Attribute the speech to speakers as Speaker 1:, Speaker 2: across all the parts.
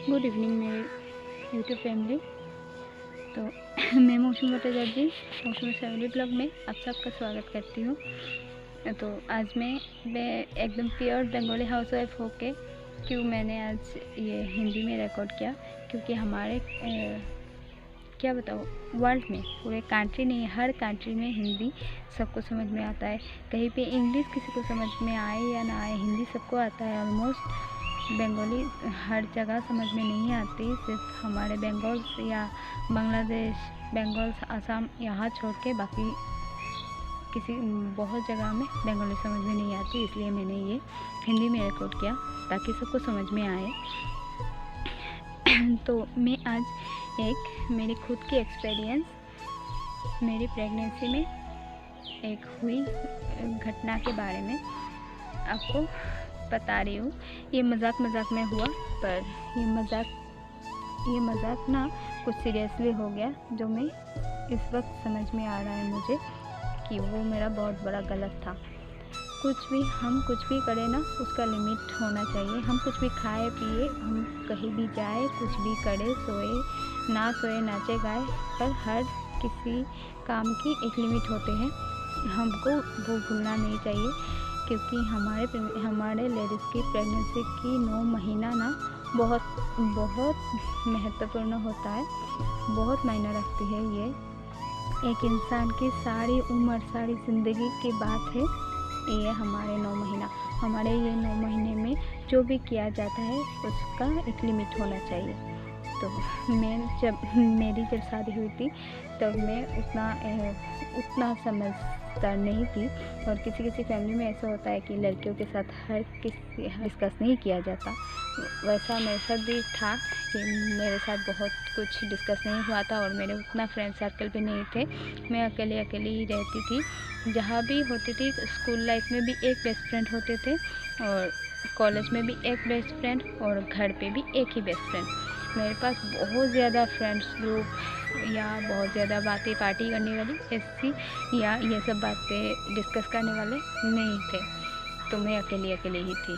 Speaker 1: Good evening मेरे YouTube family. तो मैं मौसम भट्टाचार्य मौसम फैमिली ब्लॉग में आप सबका स्वागत करती हूँ। तो आज मैं एकदम प्योर बंगाली हाउसवाइफ होके क्यों मैंने आज ये हिंदी में रिकॉर्ड किया, क्योंकि हमारे क्या बताओ वर्ल्ड में पूरे कंट्री नहीं, हर कंट्री में हिंदी सबको समझ में आता है। कहीं पे इंग्लिश किसी को समझ में आए या ना आए, हिंदी सबको आता है ऑलमोस्ट। बंगाली हर जगह समझ में नहीं आती, सिर्फ हमारे बंगाल या बांग्लादेश, बंगाल, असम यहाँ छोड़ के बाकी किसी बहुत जगह में बंगाली समझ में नहीं आती। इसलिए मैंने ये हिंदी में रिकॉर्ड किया ताकि सबको समझ में आए। तो मैं आज एक मेरी खुद की एक्सपीरियंस, मेरी प्रेगनेंसी में एक हुई घटना के बारे में आपको बता रही हूँ। ये मजाक में हुआ, पर ये मजाक ना कुछ सीरियसली हो गया, जो मैं इस वक्त समझ में आ रहा है मुझे कि वो मेरा बहुत बड़ा गलत था। हम कुछ भी करें ना, उसका लिमिट होना चाहिए। हम कुछ भी खाए पिए, हम कहीं भी जाए, कुछ भी करे, सोए ना सोए, नाचे गाए, पर हर किसी काम की एक लिमिट होते हैं। हमको वो भूलना नहीं चाहिए, क्योंकि हमारे लेडीज़ की प्रेगनेंसी की 9 महीना ना बहुत महत्वपूर्ण होता है, बहुत मायने रखती है। ये एक इंसान की सारी उम्र, सारी ज़िंदगी की बात है। ये हमारे 9 महीना, हमारे ये 9 महीने में जो भी किया जाता है उसका एक लिमिट होना चाहिए। तो मेरी जब शादी हुई थी तब मैं उतना समझदार नहीं थी। और किसी फैमिली में ऐसा होता है कि लड़कियों के साथ हर किसी डिस्कस नहीं किया जाता। वैसा मेरे साथ भी था कि मेरे साथ बहुत कुछ डिस्कस नहीं हुआ था, और मेरे उतना फ्रेंड सर्कल भी नहीं थे। मैं अकेले ही रहती थी। जहाँ भी होती थी, स्कूल लाइफ में भी एक बेस्ट फ्रेंड होते थे, और कॉलेज में भी एक बेस्ट फ्रेंड, और घर पे भी एक ही बेस्ट फ्रेंड। मेरे पास बहुत ज़्यादा फ्रेंड्स ग्रुप या बहुत ज़्यादा बातें पार्टी करने वाली ऐसी या ये सब बातें डिस्कस करने वाले नहीं थे। तो मैं अकेले ही थी।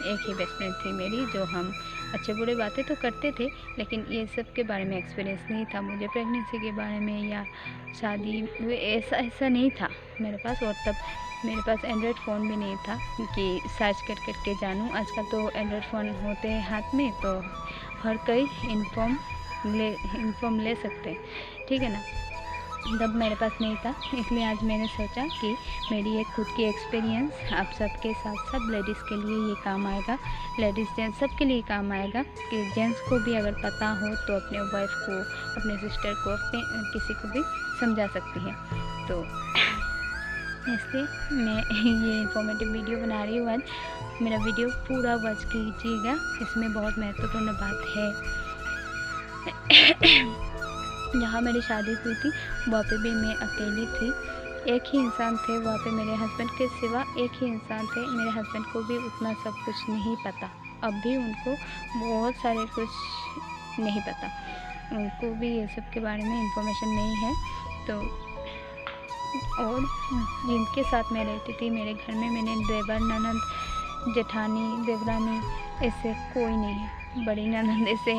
Speaker 1: एक ही बेस्ट फ्रेंड थी मेरी, जो हम अच्छे बुरे बातें तो करते थे, लेकिन ये सब के बारे में एक्सपीरियंस नहीं था मुझे, प्रेगनेंसी के बारे में या शादी, ऐसा नहीं था मेरे पास। और तब मेरे पास एंड्रॉयड फ़ोन भी नहीं था कि सर्च करके जानूँ। आजकल तो एंड्रॉयड फ़ोन होते हैं हाथ में, तो हर कोई इन्फॉर्म ले सकते हैं, ठीक है ना। तब मेरे पास नहीं था, इसलिए आज मैंने सोचा कि मेरी एक खुद की एक्सपीरियंस आप सबके साथ लेडीज़ के लिए ये काम आएगा, लेडीज़ जेंट्स सबके लिए काम आएगा। कि जेंट्स को भी अगर पता हो तो अपने वाइफ को, अपने सिस्टर को, अपने किसी को भी समझा सकती है। तो इसलिए मैं ये इंफॉर्मेटिव वीडियो बना रही हूँ आज। मेरा वीडियो पूरा वॉच कीजिएगा, इसमें बहुत महत्वपूर्ण बात है। जहाँ मेरी शादी हुई थी वहाँ पे भी मैं अकेली थी। एक ही इंसान थे वहाँ पे, मेरे हस्बैंड के सिवा एक ही इंसान थे। मेरे हस्बैंड को भी उतना सब कुछ नहीं पता, अब भी उनको बहुत सारे कुछ नहीं पता, उनको भी ये सब के बारे में इंफॉर्मेशन नहीं है। तो और जिनके साथ मैं रहती थी मेरे घर में, मैंने देवर, ननद, जेठानी, देवरानी ऐसे कोई नहीं है, बड़ी ननद ऐसे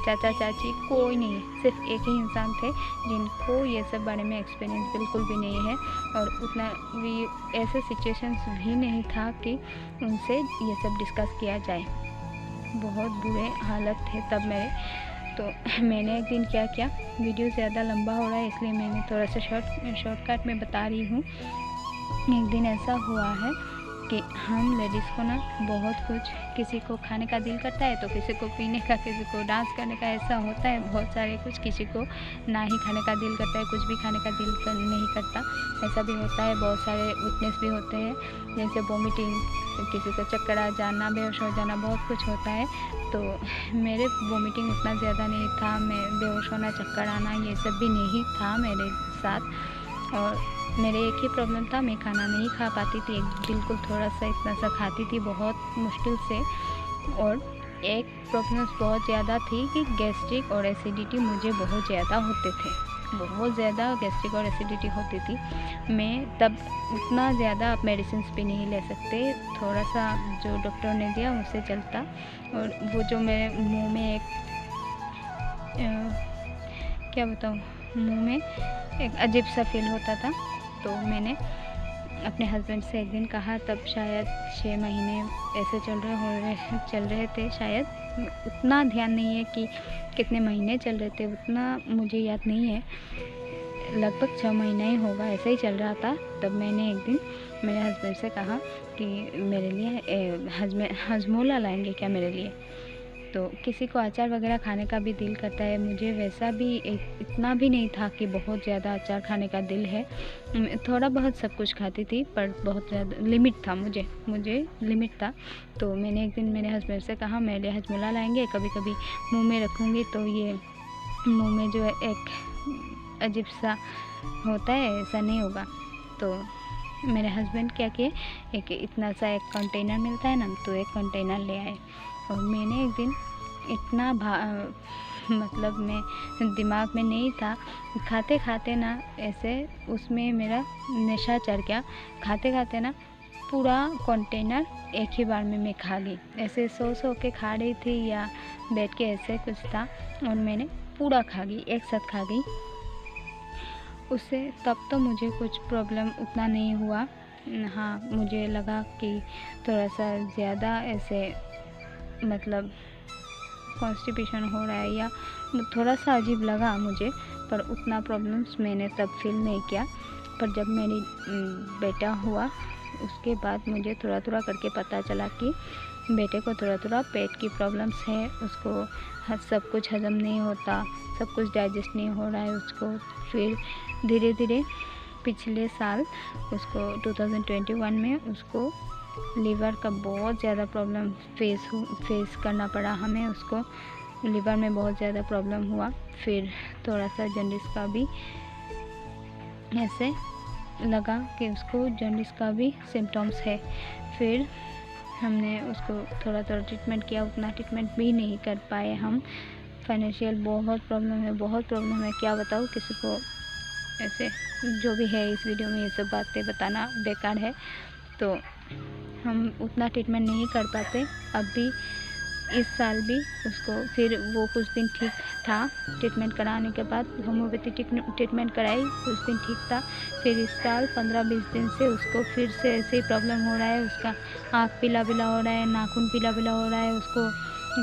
Speaker 1: चाचा चाची कोई नहीं है। सिर्फ एक ही इंसान थे जिनको ये सब बारे में एक्सपीरियंस बिल्कुल भी नहीं है, और उतना भी ऐसे सिचुएशंस भी नहीं था कि उनसे ये सब डिस्कस किया जाए। बहुत बुरे हालत थे तब मेरे। तो मैंने एक दिन क्या किया, वीडियो ज़्यादा लंबा हो रहा है इसलिए मैंने थोड़ा सा शॉर्टकट में बता रही हूँ। एक दिन ऐसा हुआ है कि हम लेडीज़ को ना बहुत कुछ, किसी को खाने का दिल करता है तो किसी को पीने का, किसी को डांस करने का, ऐसा होता है बहुत सारे कुछ। किसी को ना ही खाने का दिल करता है, कुछ भी खाने का दिल नहीं करता, ऐसा भी होता है। बहुत सारे वीकनेस भी होते हैं, जैसे वोमिटिंग, किसी को चक्कर आ जाना, बेहोश हो जाना, बहुत कुछ होता है। तो मेरे वोमिटिंग उतना ज़्यादा नहीं था, मैं बेहोश होना, चक्कर आना ये सब भी नहीं था मेरे साथ। और मेरे एक ही प्रॉब्लम था, मैं खाना नहीं खा पाती थी, बिल्कुल थोड़ा सा इतना सा खाती थी बहुत मुश्किल से। और एक प्रॉब्लम बहुत ज़्यादा थी कि गैस्ट्रिक और एसिडिटी मुझे बहुत ज़्यादा होते थे। बहुत ज़्यादा गैस्ट्रिक और एसिडिटी होती थी। मैं तब उतना ज़्यादा आप मेडिसिन भी नहीं ले सकते, थोड़ा सा जो डॉक्टर ने दिया उससे चलता। और वो जो मेरे मुंह में एक क्या बताऊँ, मुंह में एक अजीब सा फील होता था। तो मैंने अपने हस्बैंड से एक दिन कहा, तब शायद 6 महीने ऐसे चल रहे थे शायद, उतना ध्यान नहीं है कि कितने महीने चल रहे थे, उतना मुझे याद नहीं है, लगभग 6 महीना ही होगा, ऐसे ही चल रहा था। तब मैंने एक दिन मेरे हस्बैंड से कहा कि मेरे लिए हजमोला लाएंगे क्या मेरे लिए। तो किसी को अचार वगैरह खाने का भी दिल करता है, मुझे वैसा भी इतना भी नहीं था कि बहुत ज़्यादा अचार खाने का दिल है, थोड़ा बहुत सब कुछ खाती थी, पर बहुत ज़्यादा लिमिट था, मुझे लिमिट था। तो मैंने एक दिन मेरे हस्बैंड से कहा, मेरे लिए हजमोला लाएंगे, कभी कभी मुंह में रखूँगी तो ये मुंह में जो है एक अजीब सा होता है, ऐसा नहीं होगा। तो मेरे हस्बैंड क्या किए, एक इतना सा एक कंटेनर मिलता है ना, तो एक कंटेनर ले आए। और मैंने एक दिन इतना मतलब मैं दिमाग में नहीं था, खाते खाते ना ऐसे उसमें मेरा नशा चढ़ गया। खाते खाते ना पूरा कंटेनर एक ही बार में मैं खा गई, ऐसे सो के खा रही थी या बैठ के, ऐसे कुछ था, और मैंने पूरा खा गई, एक साथ खा गई। उससे तब तो मुझे कुछ प्रॉब्लम उतना नहीं हुआ। हाँ, मुझे लगा कि थोड़ा सा ज़्यादा ऐसे मतलब कॉन्स्टिपेशन हो रहा है या थोड़ा सा अजीब लगा मुझे, पर उतना प्रॉब्लम्स मैंने तब फील नहीं किया। पर जब मेरी बेटा हुआ उसके बाद मुझे थोड़ा थोड़ा करके पता चला कि बेटे को थोड़ा थोड़ा पेट की प्रॉब्लम्स है, उसको सब कुछ हजम नहीं होता, सब कुछ डाइजेस्ट नहीं हो रहा है उसको। फिर धीरे धीरे पिछले साल उसको 2021 में उसको लीवर का बहुत ज़्यादा प्रॉब्लम फेस करना पड़ा हमें, उसको लीवर में बहुत ज़्यादा प्रॉब्लम हुआ। फिर थोड़ा सा जॉन्डिस का भी ऐसे लगा कि उसको जॉन्डिस का भी सिम्टम्स है। फिर हमने उसको थोड़ा थोड़ा ट्रीटमेंट किया, उतना ट्रीटमेंट भी नहीं कर पाए हम। फाइनेंशियल बहुत प्रॉब्लम है, क्या बताऊँ किसी को। ऐसे जो भी है, इस वीडियो में ये सब बातें बताना बेकार है, तो हम उतना ट्रीटमेंट नहीं कर पाते। अब भी इस साल भी उसको, फिर वो कुछ दिन ठीक था, ट्रीटमेंट कराने के बाद होम्योपैथी ट्रीटमेंट कराई, कुछ दिन ठीक था। फिर इस साल 15-20 दिन से उसको फिर से ऐसे ही प्रॉब्लम हो रहा है, उसका आँख पीला हो रहा है, नाखून पीला हो रहा है, उसको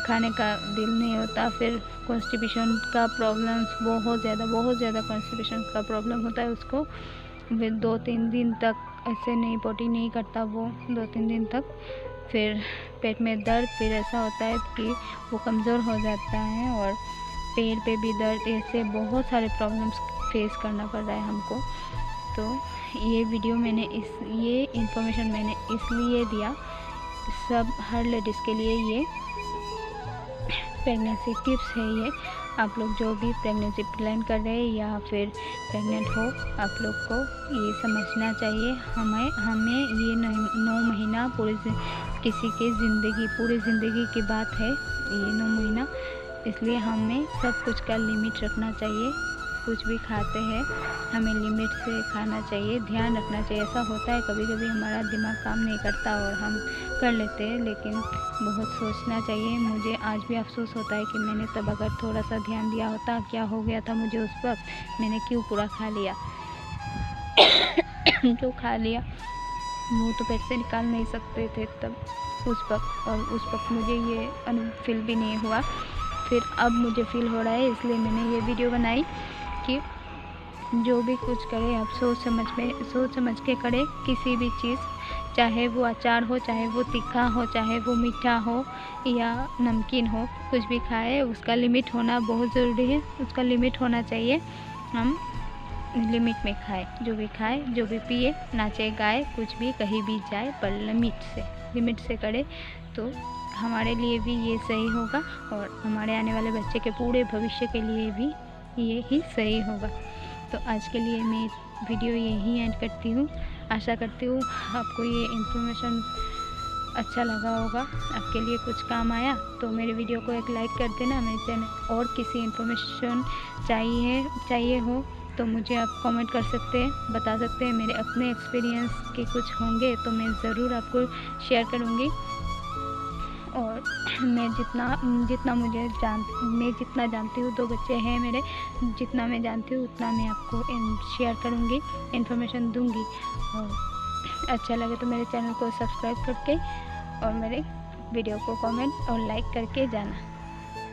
Speaker 1: खाने का दिल नहीं होता। फिर कॉन्स्टिपेशन का प्रॉब्लम्स बहुत ज़्यादा कॉन्स्टिपेशन का प्रॉब्लम होता है उसको। फिर 2-3 दिन तक ऐसे नहीं, पोटी नहीं करता वो 2-3 दिन तक। फिर पेट में दर्द, फिर ऐसा होता है कि वो कमज़ोर हो जाता है, और पेट पे भी दर्द, ऐसे बहुत सारे प्रॉब्लम्स फेस करना पड़ रहा है हमको। तो ये वीडियो ये इन्फॉर्मेशन मैंने इसलिए दिया, सब हर लेडीज़ के लिए ये प्रेगनेंसी टिप्स है। ये आप लोग जो भी प्रेगनेंसी प्लान कर रहे हैं या फिर प्रेग्नेंट हो, आप लोग को ये समझना चाहिए। हमें ये 9 महीना किसी के पूरी ज़िंदगी की बात है, ये 9 महीना, इसलिए हमें सब कुछ का लिमिट रखना चाहिए। कुछ भी खाते हैं हमें लिमिट से खाना चाहिए, ध्यान रखना चाहिए। ऐसा होता है कभी कभी हमारा दिमाग काम नहीं करता और हम कर लेते हैं, लेकिन बहुत सोचना चाहिए। मुझे आज भी अफसोस होता है कि मैंने तब अगर थोड़ा सा ध्यान दिया होता, क्या हो गया था मुझे उस वक्त, मैंने क्यों पूरा खा लिया। जो खा लिया वो तो पेट से निकाल नहीं सकते थे तब उस वक्त, और उस वक्त मुझे ये फील भी नहीं हुआ। फिर अब मुझे फील हो रहा है, इसलिए मैंने ये वीडियो बनाई कि जो भी कुछ करे आप सोच समझ के करे। किसी भी चीज़, चाहे वो अचार हो, चाहे वो तीखा हो, चाहे वो मीठा हो या नमकीन हो, कुछ भी खाए उसका लिमिट होना बहुत ज़रूरी है, उसका लिमिट होना चाहिए। हम लिमिट में खाए, जो भी पिए, नाचे गाए, कुछ भी कहीं भी जाए, पर लिमिट से करे तो हमारे लिए भी ये सही होगा, और हमारे आने वाले बच्चे के पूरे भविष्य के लिए भी ये ही सही होगा। तो आज के लिए मैं वीडियो यहीं एंड करती हूँ। आशा करती हूँ आपको ये इन्फॉर्मेशन अच्छा लगा होगा, आपके लिए कुछ काम आया। तो मेरे वीडियो को एक लाइक कर देना। मेरे चैनल और किसी इन्फॉर्मेशन चाहिए हो तो मुझे आप कमेंट कर सकते हैं, बता सकते हैं। मेरे अपने एक्सपीरियंस के कुछ होंगे तो मैं ज़रूर आपको शेयर करूँगी। और मैं जितना जानती हूँ, 2 बच्चे हैं मेरे, जितना मैं जानती हूँ उतना मैं आपको शेयर करूँगी, इन्फॉर्मेशन दूँगी। और अच्छा लगे तो मेरे चैनल को सब्सक्राइब करके और मेरे वीडियो को कमेंट और लाइक करके जाना।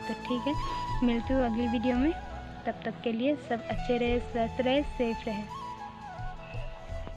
Speaker 1: तो ठीक है, मिलती हूँ अगली वीडियो में। तब तक के लिए सब अच्छे रहे, स्वस्थ रहे, सेफ रहे।